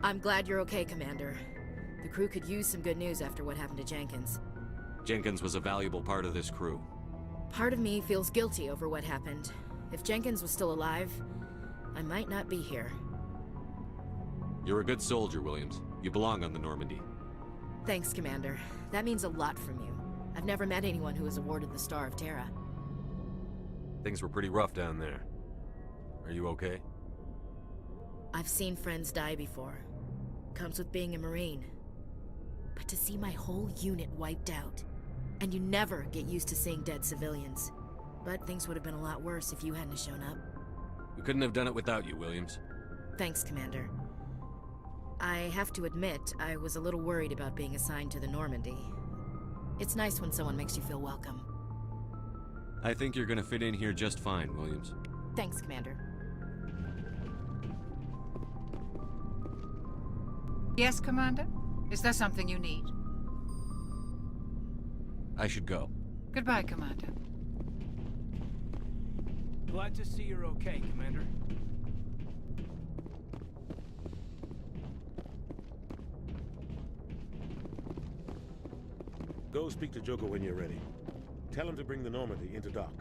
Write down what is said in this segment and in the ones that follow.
I'm glad you're okay, Commander. The crew could use some good news after what happened to Jenkins. Jenkins was a valuable part of this crew. Part of me feels guilty over what happened. If Jenkins was still alive, I might not be here. You're a good soldier, Williams. You belong on the Normandy. Thanks, Commander. That means a lot from you. I've never met anyone who was awarded the Star of Terra. Things were pretty rough down there. Are you okay? I've seen friends die before. Comes with being a Marine. But to see my whole unit wiped out, and you never get used to seeing dead civilians. But things would have been a lot worse if you hadn't shown up. We couldn't have done it without you, Williams. Thanks, Commander. I have to admit, I was a little worried about being assigned to the Normandy. It's nice when someone makes you feel welcome. I think you're gonna fit in here just fine, Williams. Thanks, Commander. Yes, Commander? Is there something you need? I should go. Goodbye, Commander. Glad to see you're okay, Commander. Go speak to Joker when you're ready. Tell him to bring the Normandy into dock.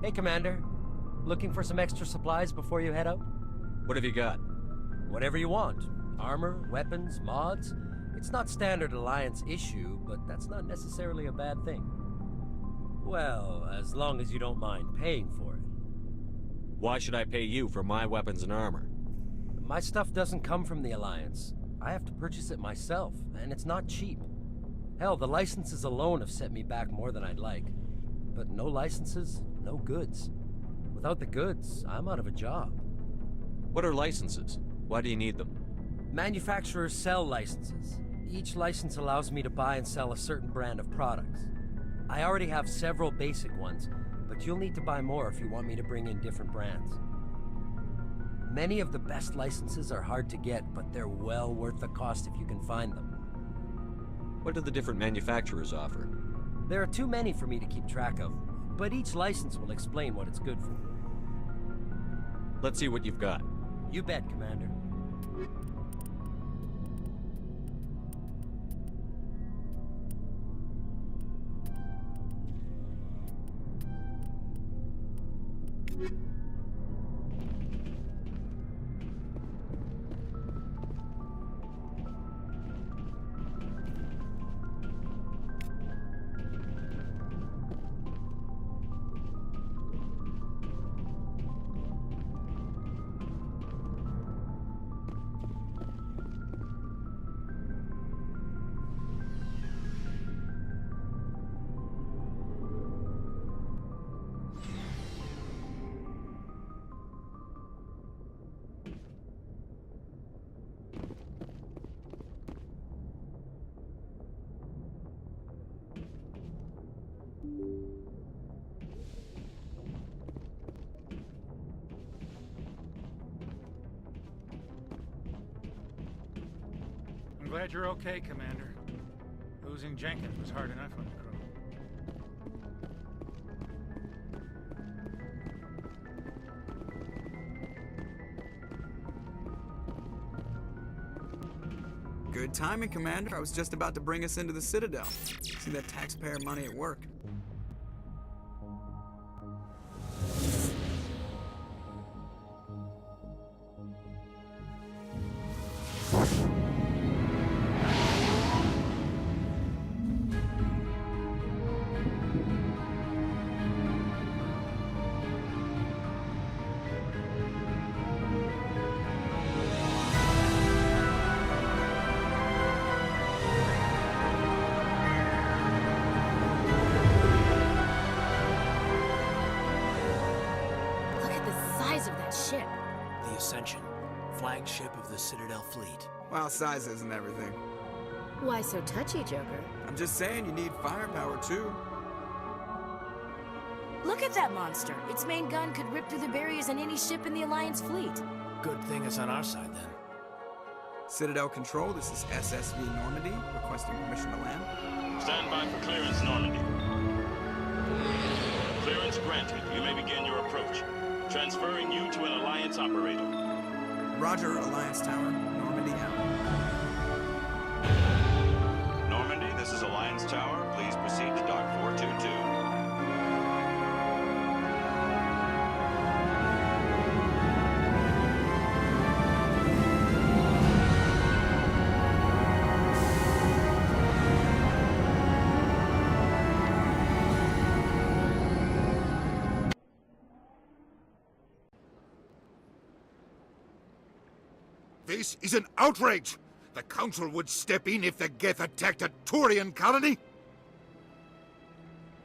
Hey, Commander. Looking for some extra supplies before you head out? What have you got? Whatever you want. Armor, weapons, mods. It's not standard Alliance issue, but that's not necessarily a bad thing. Well, as long as you don't mind paying for it. Why should I pay you for my weapons and armor? My stuff doesn't come from the Alliance. I have to purchase it myself, and it's not cheap. Hell, the licenses alone have set me back more than I'd like. But no licenses, no goods. Without the goods, I'm out of a job. What are licenses? Why do you need them? Manufacturers sell licenses. Each license allows me to buy and sell a certain brand of products. I already have several basic ones, but you'll need to buy more if you want me to bring in different brands. Many of the best licenses are hard to get, but they're well worth the cost if you can find them. What do the different manufacturers offer? There are too many for me to keep track of, but each license will explain what it's good for. Let's see what you've got. You bet, Commander. I'm glad you're okay, Commander. Losing Jenkins was hard enough on the crew. Good timing, Commander. I was just about to bring us into the Citadel. See that taxpayer money at work. Citadel fleet. Well, size isn't everything. Why so touchy, Joker? I'm just saying you need firepower too. Look at that monster. Its main gun could rip through the barriers in any ship in the Alliance fleet. Good thing it's on our side then. Citadel Control, this is SSV Normandy, requesting permission to land. Stand by for clearance, Normandy. Clearance granted. You may begin your approach. Transferring you to an Alliance operator. Roger, Alliance Tower, Normandy out. Normandy, this is Alliance Tower. Please proceed to Dock 422. This is an outrage! The Council would step in if the Geth attacked a Turian colony?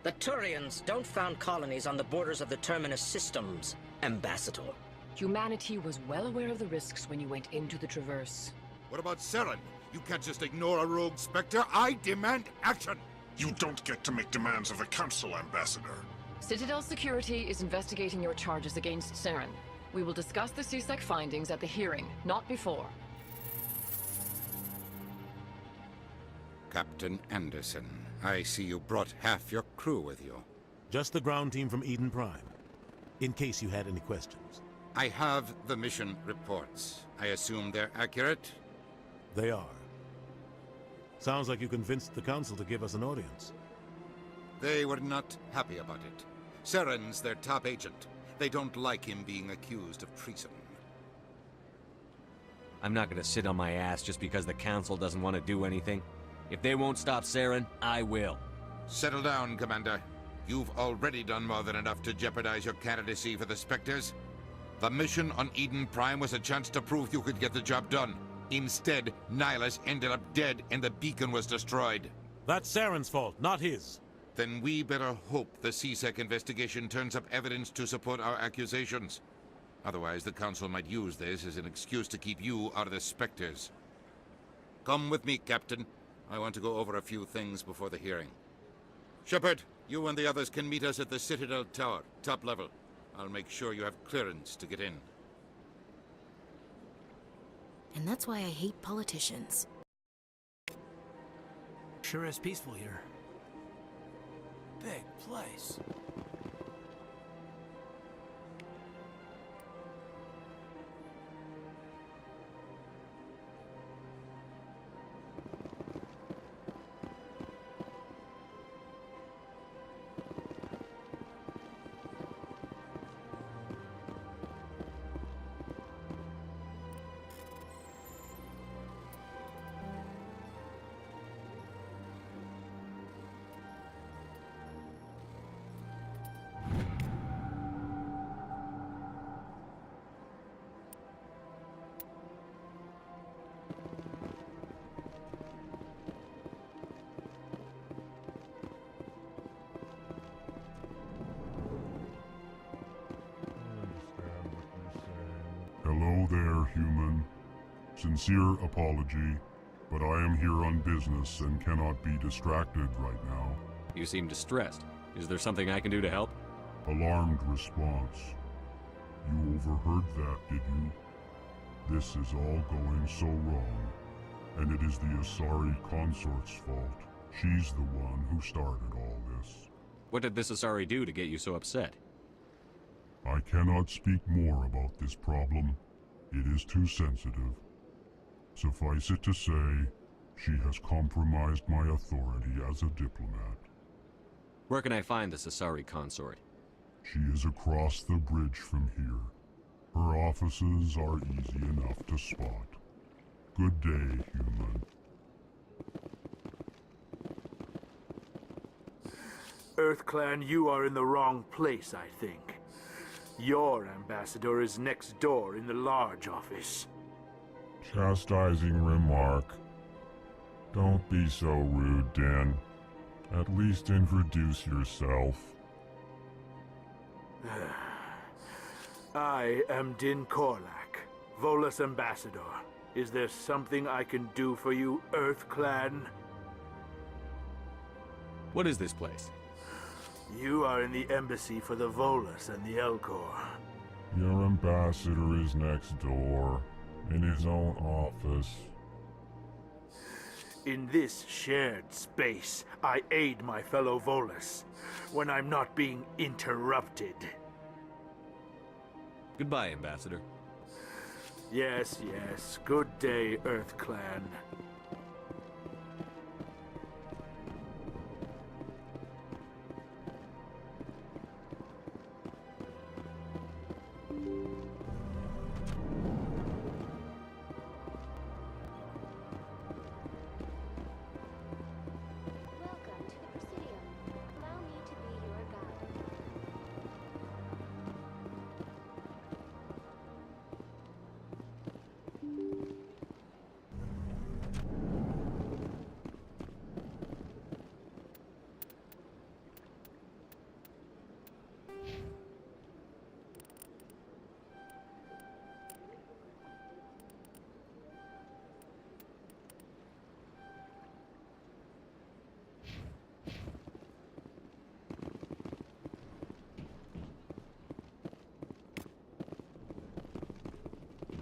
The Turians don't found colonies on the borders of the Terminus systems, Ambassador. Humanity was well aware of the risks when you went into the Traverse. What about Saren? You can't just ignore a rogue Spectre. I demand action! You don't get to make demands of the Council, Ambassador. Citadel Security is investigating your charges against Saren. We will discuss the CSEC findings at the hearing, not before. Captain Anderson, I see you brought half your crew with you. Just the ground team from Eden Prime, in case you had any questions. I have the mission reports. I assume they're accurate? They are. Sounds like you convinced the Council to give us an audience. They were not happy about it. Saren's their top agent. They don't like him being accused of treason. I'm not gonna sit on my ass just because the Council doesn't want to do anything. If they won't stop Saren, I will. Settle down, Commander. You've already done more than enough to jeopardize your candidacy for the Spectres. The mission on Eden Prime was a chance to prove you could get the job done. Instead, Nihilus ended up dead and the beacon was destroyed. That's Saren's fault, not his. Then we better hope the CSEC investigation turns up evidence to support our accusations. Otherwise, the Council might use this as an excuse to keep you out of the Spectres. Come with me, Captain. I want to go over a few things before the hearing. Shepard, you and the others can meet us at the Citadel Tower, top level. I'll make sure you have clearance to get in. And that's why I hate politicians. Sure is peaceful here. Big place. Hello there, human. Sincere apology, but I am here on business and cannot be distracted right now. You seem distressed. Is there something I can do to help? Alarmed response. You overheard that, did you? This is all going so wrong, and it is the Asari consort's fault. She's the one who started all this. What did this Asari do to get you so upset? I cannot speak more about this problem. It is too sensitive. Suffice it to say, she has compromised my authority as a diplomat. Where can I find this Asari consort? She is across the bridge from here. Her offices are easy enough to spot. Good day, human. EarthClan, you are in the wrong place, I think. Your ambassador is next door in the large office. Chastising remark. Don't be so rude, Dan. At least introduce yourself. I am Din Korlak, Volus ambassador. Is there something I can do for you, Earth Clan? What is this place? You are in the embassy for the Volus and the Elcor. Your ambassador is next door, in his own office. In this shared space, I aid my fellow Volus when I'm not being interrupted. Goodbye, Ambassador. Yes, yes. Good day, Earth Clan.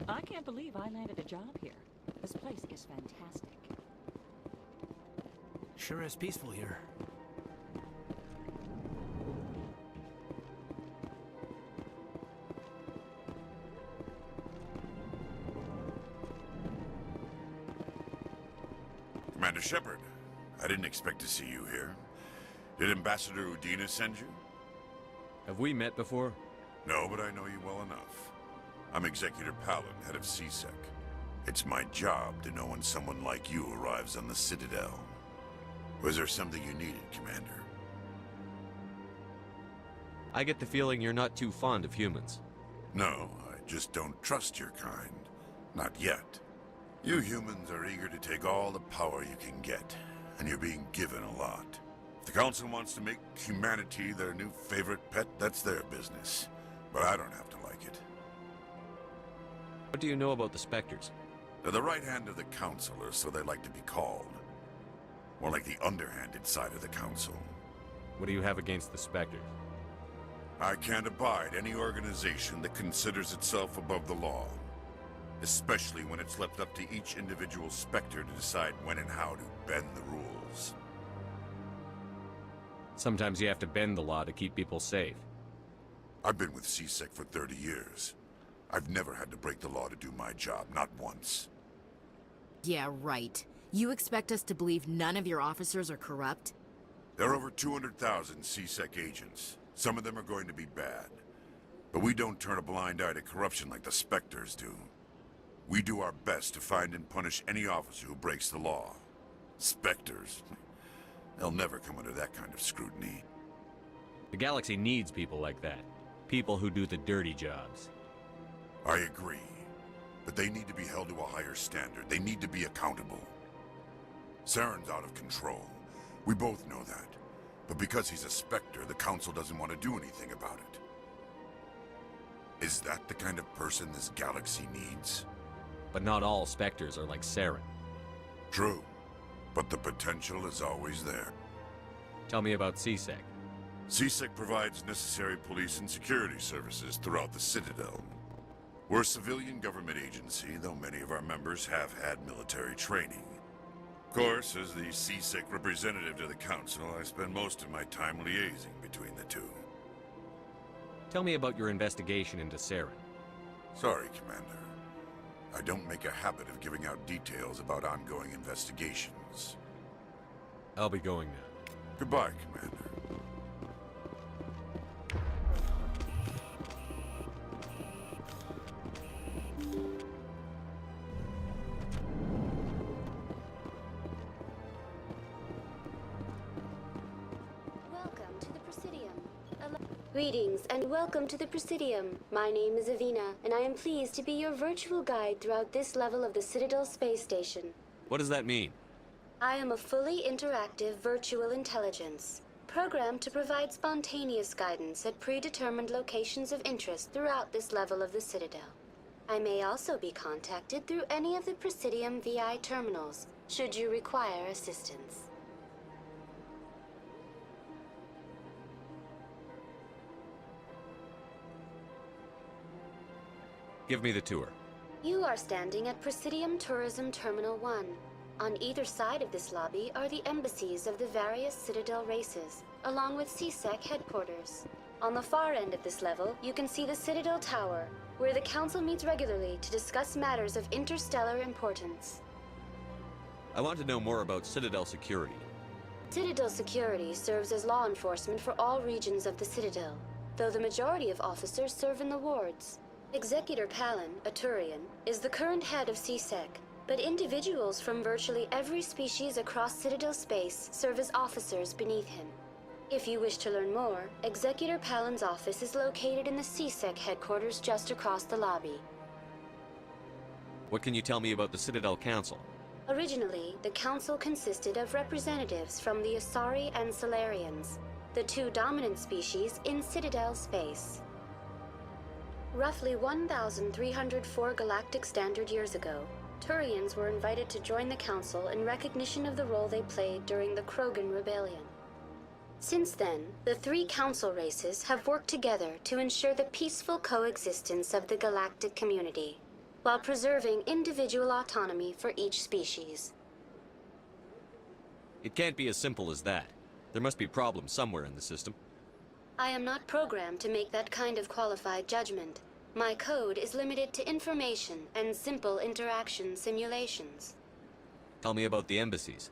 I can't believe I landed a job here. This place is fantastic. Sure is peaceful here. Commander Shepard, I didn't expect to see you here. Did Ambassador Udina send you? Have we met before? No, but I know you well enough. I'm Executor Palin, head of CSEC. It's my job to know when someone like you arrives on the Citadel. Was there something you needed, Commander? I get the feeling you're not too fond of humans. No, I just don't trust your kind. Not yet. You humans are eager to take all the power you can get, and you're being given a lot. If the Council wants to make humanity their new favorite pet, that's their business. But I don't have to like it. What do you know about the Spectres? They're the right hand of the Council, or so they like to be called. More like the underhanded side of the Council. What do you have against the Spectres? I can't abide any organization that considers itself above the law. Especially when it's left up to each individual Spectre to decide when and how to bend the rules. Sometimes you have to bend the law to keep people safe. I've been with CSEC for 30 years. I've never had to break the law to do my job, not once. Yeah, right. You expect us to believe none of your officers are corrupt? There are over 200,000 CSEC agents. Some of them are going to be bad. But we don't turn a blind eye to corruption like the Spectres do. We do our best to find and punish any officer who breaks the law. Spectres. They'll never come under that kind of scrutiny. The galaxy needs people like that. People who do the dirty jobs. I agree. But they need to be held to a higher standard. They need to be accountable. Saren's out of control. We both know that. But because he's a Spectre, the Council doesn't want to do anything about it. Is that the kind of person this galaxy needs? But not all Spectres are like Saren. True. But the potential is always there. Tell me about CSEC. CSEC provides necessary police and security services throughout the Citadel. We're a civilian government agency, though many of our members have had military training. Of course, as the CSEC representative to the Council, I spend most of my time liaising between the two. Tell me about your investigation into Saren. Sorry, Commander. I don't make a habit of giving out details about ongoing investigations. I'll be going now. Goodbye, Commander. Greetings and welcome to the Presidium. My name is Avina, and I am pleased to be your virtual guide throughout this level of the Citadel space station. What does that mean? I am a fully interactive virtual intelligence, programmed to provide spontaneous guidance at predetermined locations of interest throughout this level of the Citadel. I may also be contacted through any of the Presidium VI terminals, should you require assistance. Give me the tour. You are standing at Presidium Tourism Terminal 1. On either side of this lobby are the embassies of the various Citadel races, along with CSEC headquarters. On the far end of this level, you can see the Citadel Tower, where the Council meets regularly to discuss matters of interstellar importance. I want to know more about Citadel security. Citadel security serves as law enforcement for all regions of the Citadel, though the majority of officers serve in the wards. Executor Palin, a Turian, is the current head of CSEC, but individuals from virtually every species across Citadel space serve as officers beneath him. If you wish to learn more, Executor Palin's office is located in the CSEC headquarters just across the lobby. What can you tell me about the Citadel Council? Originally, the Council consisted of representatives from the Asari and Salarians, the two dominant species in Citadel space. Roughly 1,304 galactic standard years ago, Turians were invited to join the Council in recognition of the role they played during the Krogan Rebellion. Since then, the three Council races have worked together to ensure the peaceful coexistence of the galactic community, while preserving individual autonomy for each species. It can't be as simple as that. There must be problems somewhere in the system. I am not programmed to make that kind of qualified judgment. My code is limited to information and simple interaction simulations. Tell me about the embassies.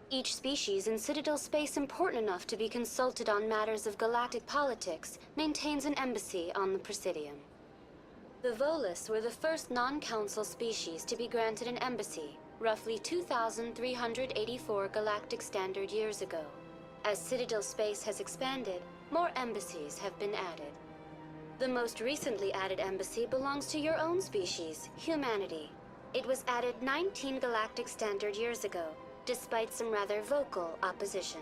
Each species in Citadel space important enough to be consulted on matters of galactic politics maintains an embassy on the Presidium. The Volus were the first non-council species to be granted an embassy, roughly 2,384 galactic standard years ago. As Citadel space has expanded, more embassies have been added. The most recently added embassy belongs to your own species, humanity. It was added 19 galactic standard years ago, despite some rather vocal opposition.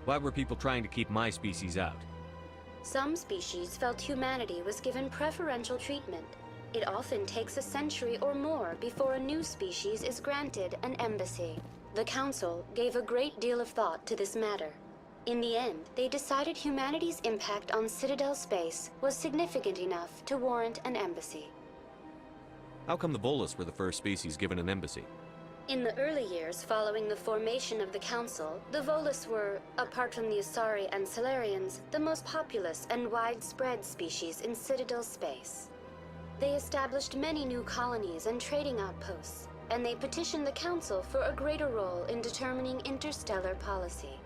Why were people trying to keep my species out? Some species felt humanity was given preferential treatment. It often takes a century or more before a new species is granted an embassy. The Council gave a great deal of thought to this matter. In the end, they decided humanity's impact on Citadel space was significant enough to warrant an embassy. How come the Volus were the first species given an embassy? In the early years following the formation of the Council, the Volus were, apart from the Asari and Salarians, the most populous and widespread species in Citadel space. They established many new colonies and trading outposts, and they petitioned the Council for a greater role in determining interstellar policy.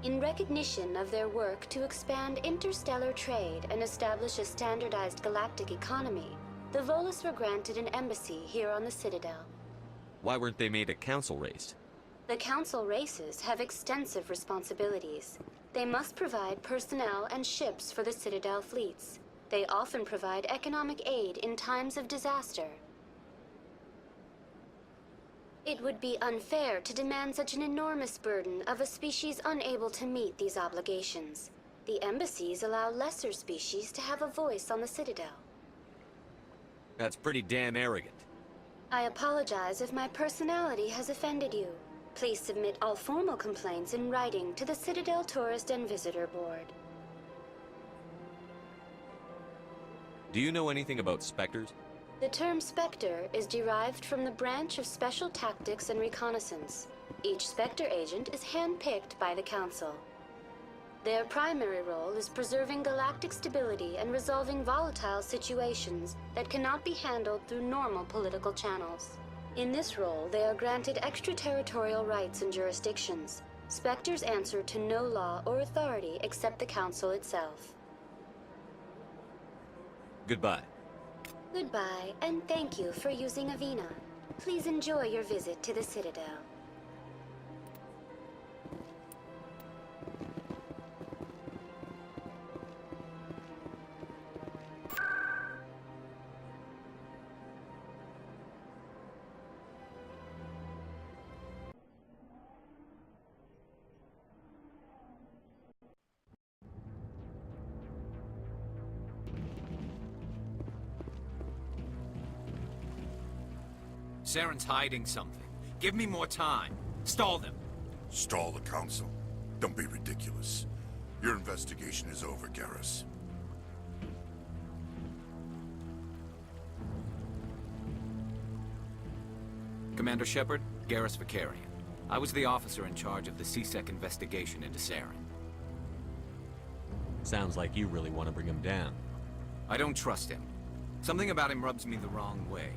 In recognition of their work to expand interstellar trade and establish a standardized galactic economy, the Volus were granted an embassy here on the Citadel. Why weren't they made a council race? The Council races have extensive responsibilities. They must provide personnel and ships for the Citadel fleets. They often provide economic aid in times of disaster. It would be unfair to demand such an enormous burden of a species unable to meet these obligations. The embassies allow lesser species to have a voice on the Citadel. That's pretty damn arrogant. I apologize if my personality has offended you. Please submit all formal complaints in writing to the Citadel Tourist and Visitor Board. Do you know anything about specters? The term Spectre is derived from the branch of Special Tactics and Reconnaissance. Each Spectre agent is handpicked by the Council. Their primary role is preserving galactic stability and resolving volatile situations that cannot be handled through normal political channels. In this role, they are granted extraterritorial rights and jurisdictions. Spectres answer to no law or authority except the Council itself. Goodbye. Goodbye, and thank you for using Avina. Please enjoy your visit to the Citadel. Saren's hiding something. Give me more time. Stall them. Stall the council? Don't be ridiculous. Your investigation is over, Garrus. Commander Shepard, Garrus Vicarian. I was the officer in charge of the CSEC investigation into Saren. Sounds like you really want to bring him down. I don't trust him. Something about him rubs me the wrong way.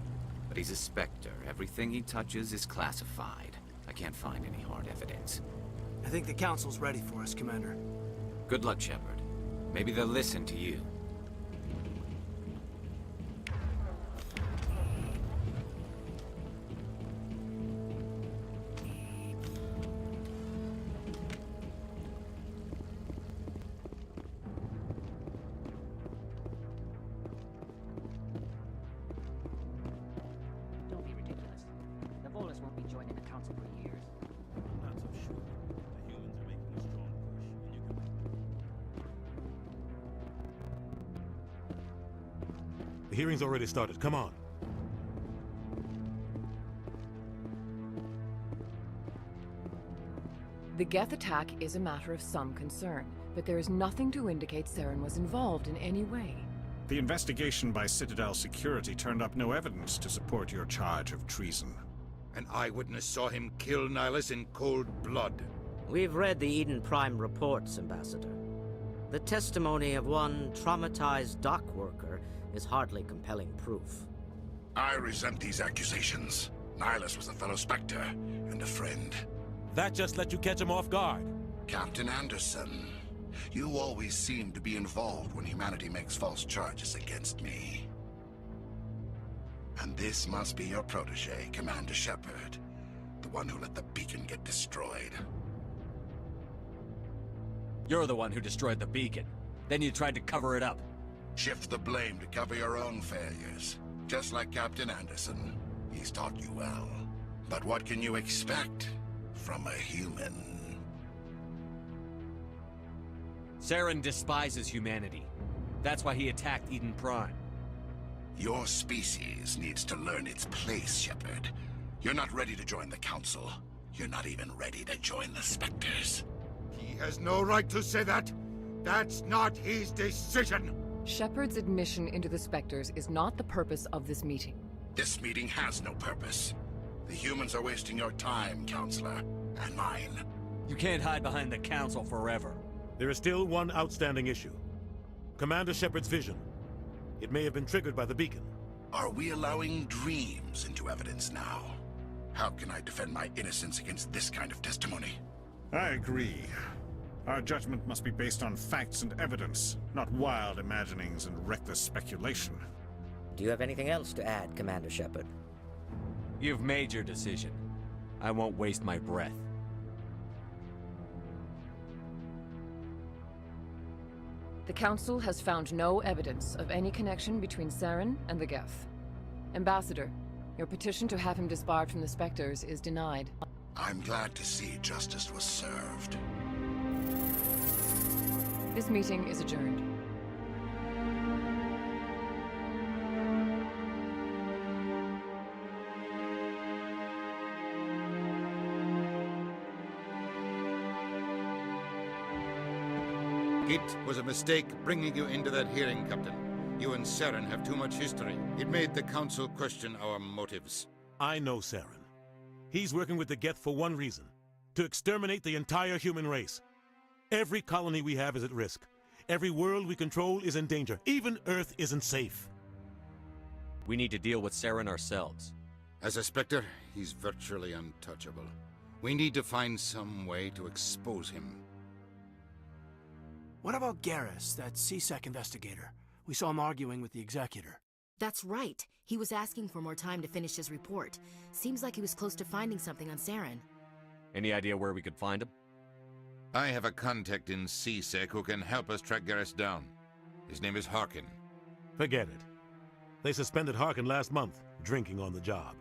But he's a Spectre. Everything he touches is classified. I can't find any hard evidence. I think the Council's ready for us, Commander. Good luck, Shepard. Maybe they'll listen to you. Don't be ridiculous. The Volus won't be joining the Council for years. I'm not so sure. The humans are making a strong push, and you can... The hearing's already started. Come on. The Geth attack is a matter of some concern, but there is nothing to indicate Saren was involved in any way. The investigation by Citadel security turned up no evidence to support your charge of treason. An eyewitness saw him kill Nihilus in cold blood. We've read the Eden Prime reports, Ambassador. The testimony of one traumatized dock worker is hardly compelling proof. I resent these accusations. Nihilus was a fellow Spectre and a friend. That just let you catch him off guard. Captain Anderson, you always seem to be involved when humanity makes false charges against me. And this must be your protege, Commander Shepard, the one who let the beacon get destroyed. You're the one who destroyed the beacon. Then you tried to cover it up. Shift the blame to cover your own failures. Just like Captain Anderson. He's taught you well. But what can you expect from a human? Saren despises humanity. That's why he attacked Eden Prime. Your species needs to learn its place, Shepard. You're not ready to join the Council. You're not even ready to join the Spectres. He has no right to say that. That's not his decision. Shepard's admission into the Spectres is not the purpose of this meeting. This meeting has no purpose. The humans are wasting your time, Counselor, and mine. You can't hide behind the Council forever. There is still one outstanding issue. Commander Shepard's vision. It may have been triggered by the beacon. Are we allowing dreams into evidence now? How can I defend my innocence against this kind of testimony? I agree. Our judgment must be based on facts and evidence, not wild imaginings and reckless speculation. Do you have anything else to add, Commander Shepard? You've made your decision. I won't waste my breath. The Council has found no evidence of any connection between Saren and the Geth. Ambassador, your petition to have him disbarred from the Spectres is denied. I'm glad to see justice was served. This meeting is adjourned. It was a mistake bringing you into that hearing, Captain. You and Saren have too much history. It made the Council question our motives. I know Saren. He's working with the Geth for one reason. To exterminate the entire human race. Every colony we have is at risk. Every world we control is in danger. Even Earth isn't safe. We need to deal with Saren ourselves. As a Spectre, he's virtually untouchable. We need to find some way to expose him. What about Garrus, that CSEC investigator? We saw him arguing with the Executor. That's right. He was asking for more time to finish his report. Seems like he was close to finding something on Saren. Any idea where we could find him? I have a contact in CSEC who can help us track Garrus down. His name is Harkin. Forget it. They suspended Harkin last month, drinking on the job.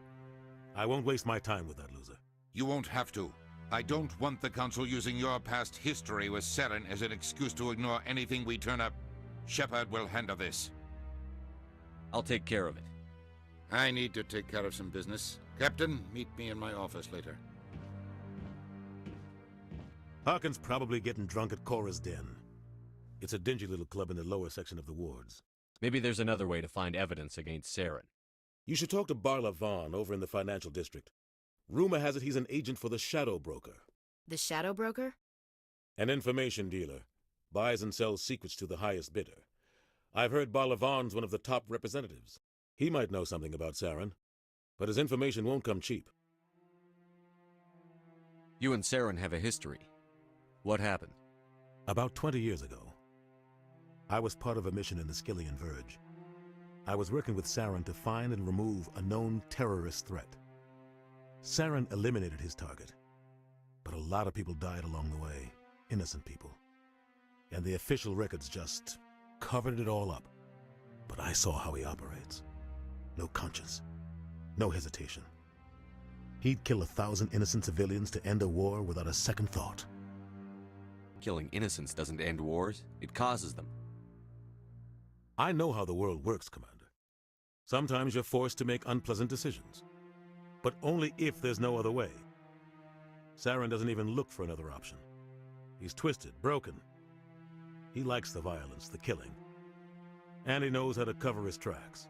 I won't waste my time with that loser. You won't have to. I don't want the Council using your past history with Saren as an excuse to ignore anything we turn up. Shepard will handle this. I'll take care of it. I need to take care of some business. Captain, meet me in my office later. Harkin's probably getting drunk at Cora's Den. It's a dingy little club in the lower section of the wards. Maybe there's another way to find evidence against Saren. You should talk to Barla Vaughn over in the financial district. Rumor has it he's an agent for the Shadow Broker. The Shadow Broker? An information dealer. Buys and sells secrets to the highest bidder. I've heard Barla Vaughn's one of the top representatives. He might know something about Saren, but his information won't come cheap. You and Saren have a history. What happened? About 20 years ago, I was part of a mission in the Skillian Verge. I was working with Saren to find and remove a known terrorist threat. Saren eliminated his target, but a lot of people died along the way, innocent people. And the official records just covered it all up. But I saw how he operates. No conscience, no hesitation. He'd kill 1,000 innocent civilians to end a war without a second thought. Killing innocents doesn't end wars, it causes them. I know how the world works, Commander. Sometimes you're forced to make unpleasant decisions, but only if there's no other way. Saren doesn't even look for another option. He's twisted, broken. He likes the violence, the killing, and he knows how to cover his tracks.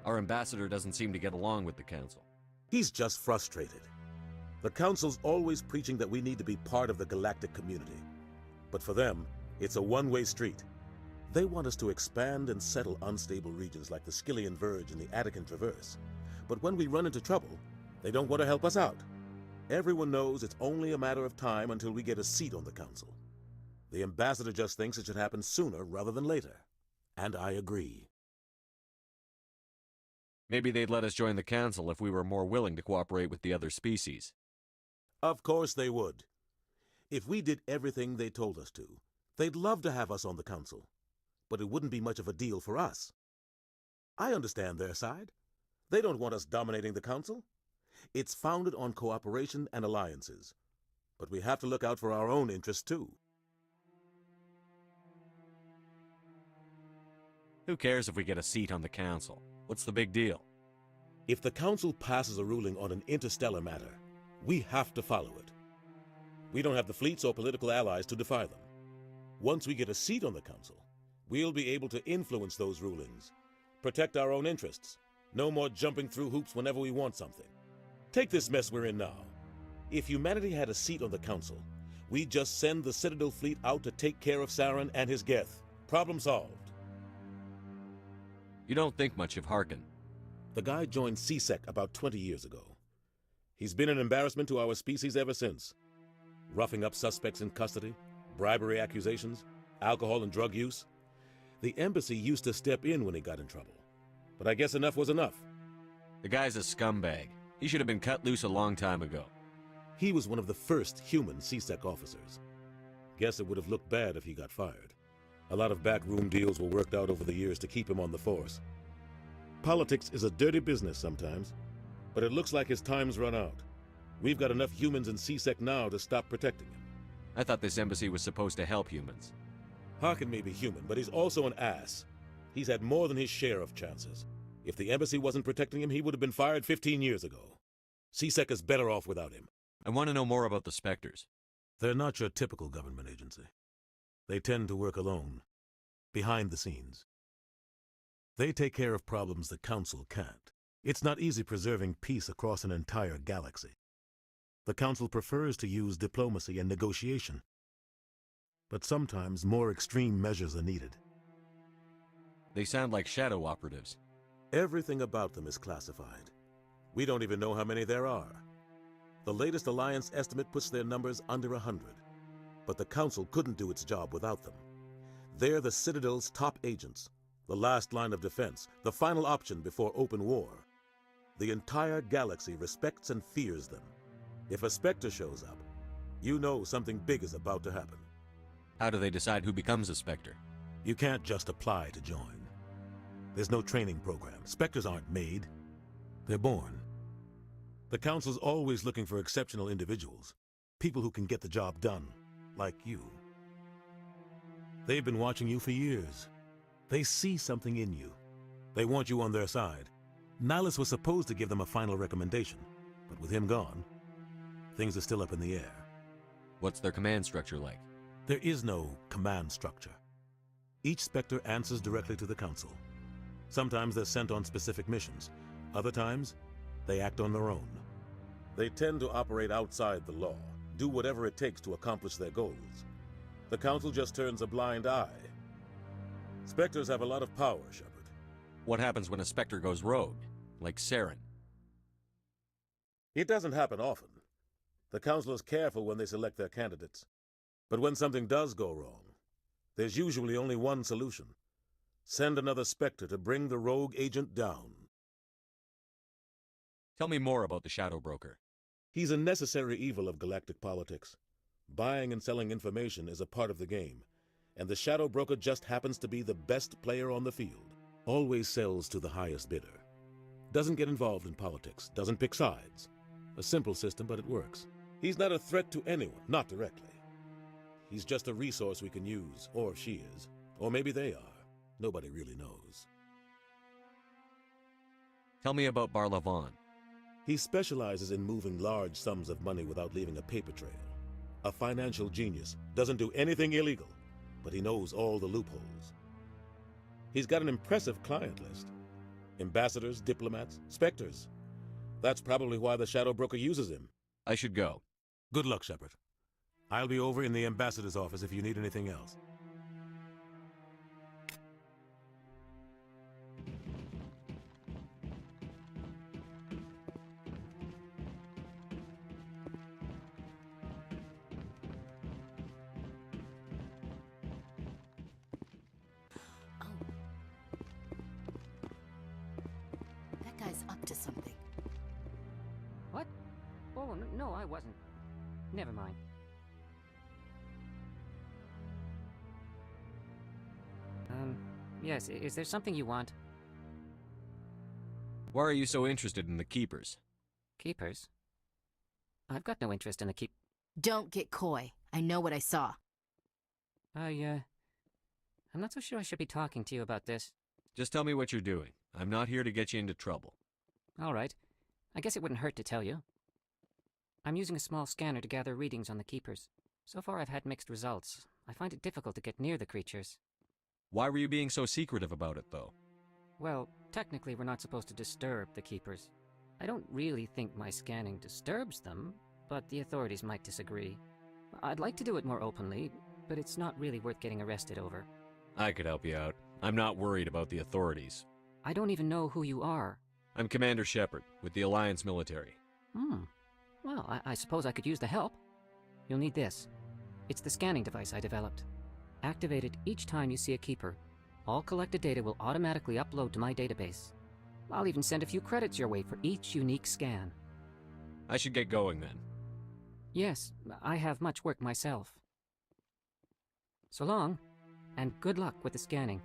Our ambassador doesn't seem to get along with the Council. He's just frustrated. The Council's always preaching that we need to be part of the galactic community. But for them, it's a one-way street. They want us to expand and settle unstable regions like the Skillian Verge and the Attican Traverse. But when we run into trouble, they don't want to help us out. Everyone knows it's only a matter of time until we get a seat on the Council. The ambassador just thinks it should happen sooner rather than later. And I agree. Maybe they'd let us join the Council if we were more willing to cooperate with the other species. Of course they would. If we did everything they told us to, they'd love to have us on the Council. But it wouldn't be much of a deal for us. I understand their side. They don't want us dominating the Council. It's founded on cooperation and alliances. But we have to look out for our own interests, too. Who cares if we get a seat on the Council? What's the big deal? If the Council passes a ruling on an interstellar matter, we have to follow it. We don't have the fleets or political allies to defy them. Once we get a seat on the Council, we'll be able to influence those rulings, protect our own interests. No more jumping through hoops whenever we want something. Take this mess we're in now. If humanity had a seat on the Council, we'd just send the Citadel fleet out to take care of Saren and his Geth. Problem solved. You don't think much of Harkin. The guy joined CSEC about 20 years ago. He's been an embarrassment to our species ever since. Roughing up suspects in custody, bribery accusations, alcohol and drug use. The embassy used to step in when he got in trouble. But I guess enough was enough. The guy's a scumbag. He should have been cut loose a long time ago. He was one of the first human CSEC officers. Guess it would have looked bad if he got fired. A lot of backroom deals were worked out over the years to keep him on the force. Politics is a dirty business sometimes, but it looks like his time's run out. We've got enough humans in CSEC now to stop protecting him. I thought this embassy was supposed to help humans. Harkin may be human, but he's also an ass. He's had more than his share of chances. If the embassy wasn't protecting him, he would have been fired 15 years ago. CSEC is better off without him. I want to know more about the Spectres. They're not your typical government agency. They tend to work alone, behind the scenes. They take care of problems the Council can't. It's not easy preserving peace across an entire galaxy. The Council prefers to use diplomacy and negotiation. But sometimes more extreme measures are needed. They sound like shadow operatives. Everything about them is classified. We don't even know how many there are. The latest Alliance estimate puts their numbers under 100. But the Council couldn't do its job without them. They're the Citadel's top agents, the last line of defense, the final option before open war. The entire galaxy respects and fears them. If a Spectre shows up, you know something big is about to happen. How do they decide who becomes a Spectre? You can't just apply to join. There's no training program. Spectres aren't made. They're born. The Council's always looking for exceptional individuals, people who can get the job done, like you. They've been watching you for years. They see something in you. They want you on their side. Nihilus was supposed to give them a final recommendation, but with him gone, things are still up in the air. What's their command structure like? There is no command structure. Each Spectre answers directly to the Council. Sometimes they're sent on specific missions. Other times, they act on their own. They tend to operate outside the law, do whatever it takes to accomplish their goals. The Council just turns a blind eye. Spectres have a lot of power, Shepard. What happens when a Spectre goes rogue, like Saren? It doesn't happen often. The Council is careful when they select their candidates. But when something does go wrong, there's usually only one solution. Send another Spectre to bring the rogue agent down. Tell me more about the Shadow Broker. He's a necessary evil of galactic politics. Buying and selling information is a part of the game, and the Shadow Broker just happens to be the best player on the field. Always sells to the highest bidder. Doesn't get involved in politics, doesn't pick sides. A simple system, but it works. He's not a threat to anyone, not directly. He's just a resource we can use, or she is. Or maybe they are. Nobody really knows. Tell me about Barlavon. He specializes in moving large sums of money without leaving a paper trail. A financial genius, doesn't do anything illegal, but he knows all the loopholes. He's got an impressive client list. Ambassadors, diplomats, Spectres. That's probably why the Shadow Broker uses him. I should go. Good luck, Shepard. I'll be over in the ambassador's office if you need anything else. That guy's up to something. What? Oh, no, I wasn't. Never mind. Yes, is there something you want? Why are you so interested in the Keepers? Keepers? I've got no interest in the keep... Don't get coy. I know what I saw. I'm not so sure I should be talking to you about this. Just tell me what you're doing. I'm not here to get you into trouble. All right. I guess it wouldn't hurt to tell you. I'm using a small scanner to gather readings on the Keepers. So far I've had mixed results. I find it difficult to get near the creatures. Why were you being so secretive about it, though? Well, technically we're not supposed to disturb the Keepers. I don't really think my scanning disturbs them, but the authorities might disagree. I'd like to do it more openly, but it's not really worth getting arrested over. I could help you out. I'm not worried about the authorities. I don't even know who you are. I'm Commander Shepard, with the Alliance military. Well, I suppose I could use the help. You'll need this. It's the scanning device I developed. Activate it each time you see a Keeper. All collected data will automatically upload to my database. I'll even send a few credits your way for each unique scan. I should get going then. Yes, I have much work myself. So long, and good luck with the scanning.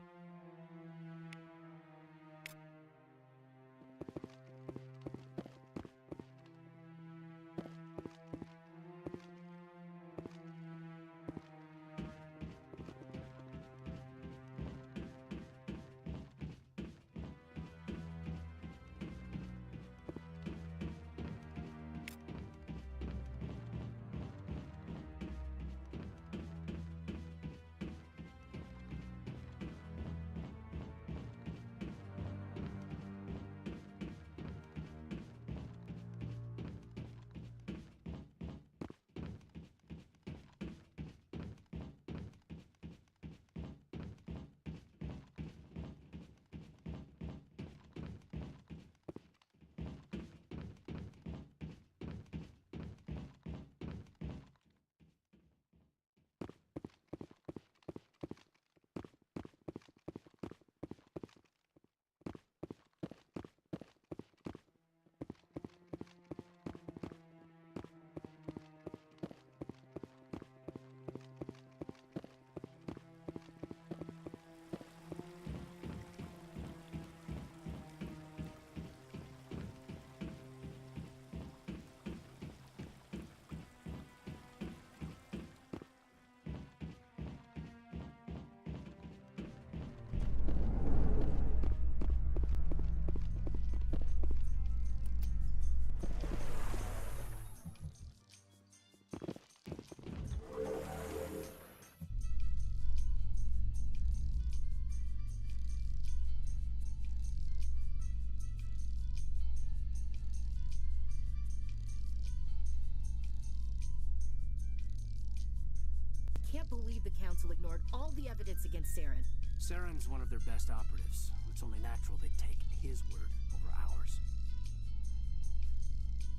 believe the Council ignored all the evidence against Saren. Saren's one of their best operatives. It's only natural they'd take his word over ours.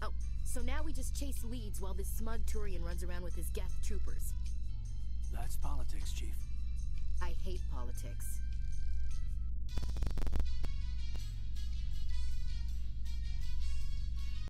Oh, so now we just chase leads while this smug Turian runs around with his Geth troopers. That's politics, Chief. I hate politics.